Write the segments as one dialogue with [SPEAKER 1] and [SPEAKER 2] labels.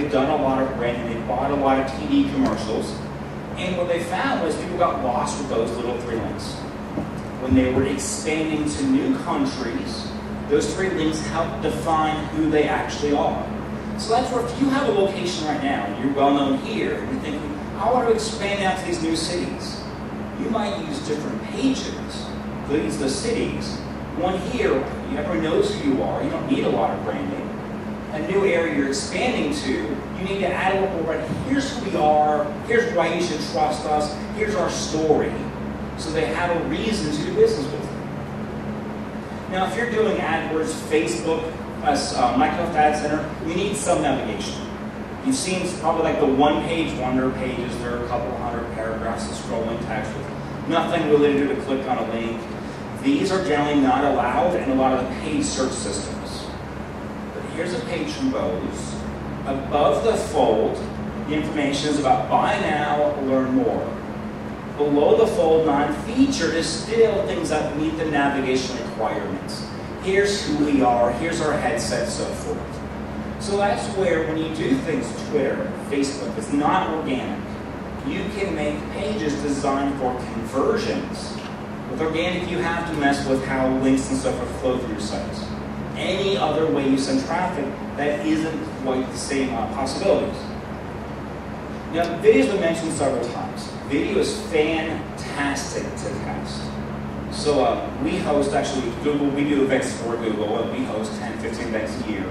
[SPEAKER 1] they've done a lot of branding, they bought a lot of TV commercials, and what they found was people got lost with those little 3 links. When they were expanding to new countries, those 3 links help define who they actually are. So that's where if you have a location right now, and you're well known here, and you're thinking, I want to expand out to these new cities, you might use different pages for the cities. One here, everyone knows who you are, you don't need a lot of branding. A new area you're expanding to, you need to add a little more, here's who we are, here's why you should trust us, here's our story, so they have a reason to do business with you. Now, if you're doing AdWords, Facebook, Microsoft Ad Center, you need some navigation. You've seen probably like the one-page wonder pages. There are a couple hundred paragraphs of scrolling text with nothing really to do to click on a link. These are generally not allowed in a lot of the paid search systems. But here's a page from Bose. Above the fold, the information is about buy now, learn more. Below the fold, non-featured, is still things that meet the navigation requirements. Here's who we are, here's our headset, so forth. So that's where when you do things, Twitter, Facebook, it's not organic. You can make pages designed for conversions. With organic, you have to mess with how links and stuff are flow through your sites. Any other way you send traffic, that isn't quite the same possibilities. Now, video's been mentioned several times. Video is fantastic to test. So we host, actually, Google, we do events for Google, and we host 10, 15 events a year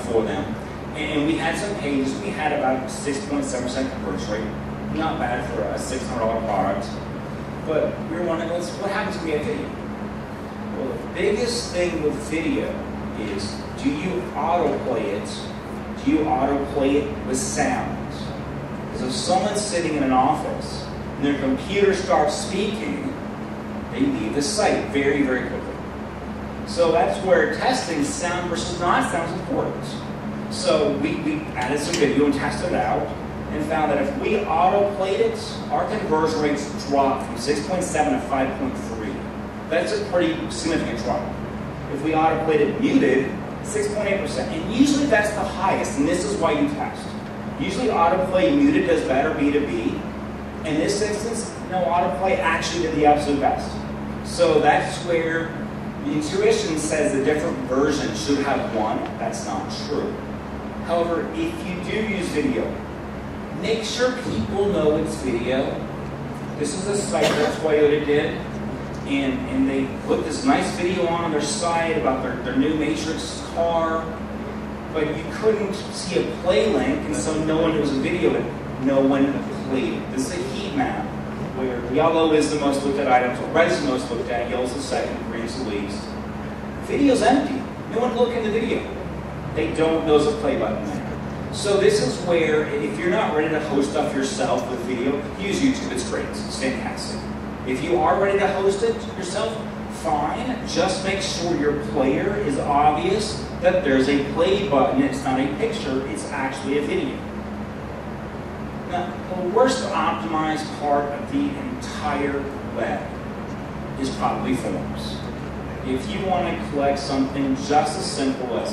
[SPEAKER 1] for them. And we had some pages, we had about 6.7% conversion rate. Not bad for a $600 product. But we were wondering, what happens when we have video? Well, the biggest thing with video is, do you autoplay it? Do you autoplay it with sound? Because if someone's sitting in an office and their computer starts speaking, they leave the site very, very quickly. So that's where testing sound versus not sound is important. So we added some video and tested it out and found that if we autoplayed it, our conversion rates dropped from 6.7 to 5.3. That's a pretty significant drop. If we autoplayed it muted, 6.8%. And usually that's the highest, and this is why you test. Usually autoplay muted does better B2B. In this instance, no, autoplay actually did the absolute best. So that's where the intuition says the different versions should have one. That's not true. However, if you do use video, make sure people know it's video. This is a site that Toyota did, and they put this nice video on their site about their new Matrix car, but you couldn't see a play link, and so no one knows a video, and no one played it. This is a heat map where yellow is the most looked at item, so red is the most looked at, yellow is the second, green is the least. Video's empty. No one looked in the video. They don't know there's a play button there. So this is where, if you're not ready to host stuff yourself with video, use YouTube. It's great. It's fantastic. If you are ready to host it yourself, fine. Just make sure your player is obvious, that there's a play button. It's not a picture. It's actually a video. Now, the worst optimized part of the entire web is probably forms. If you want to collect something just as simple as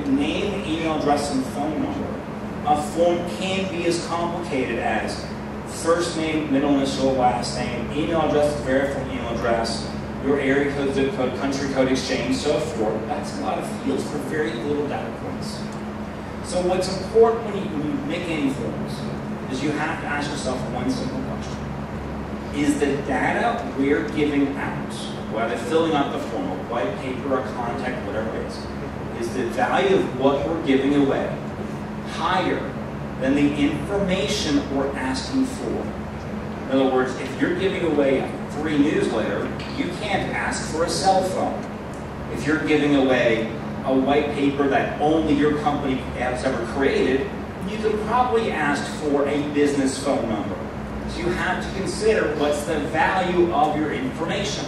[SPEAKER 1] name, email address, and phone number, a form can be as complicated as first name, middle initial, last name, email address, verified email address, your area code, zip code, country code, exchange, so forth. That's a lot of fields for very little data points. So what's important when you make any forms is you have to ask yourself one simple question. Is the data we're giving out, whether filling out the form, a white paper, a contact, whatever it is the value of what we're giving away higher than the information we're asking for? In other words, if you're giving away a free newsletter, you can't ask for a cell phone. If you're giving away a white paper that only your company has ever created, you can probably ask for a business phone number. So you have to consider what's the value of your information.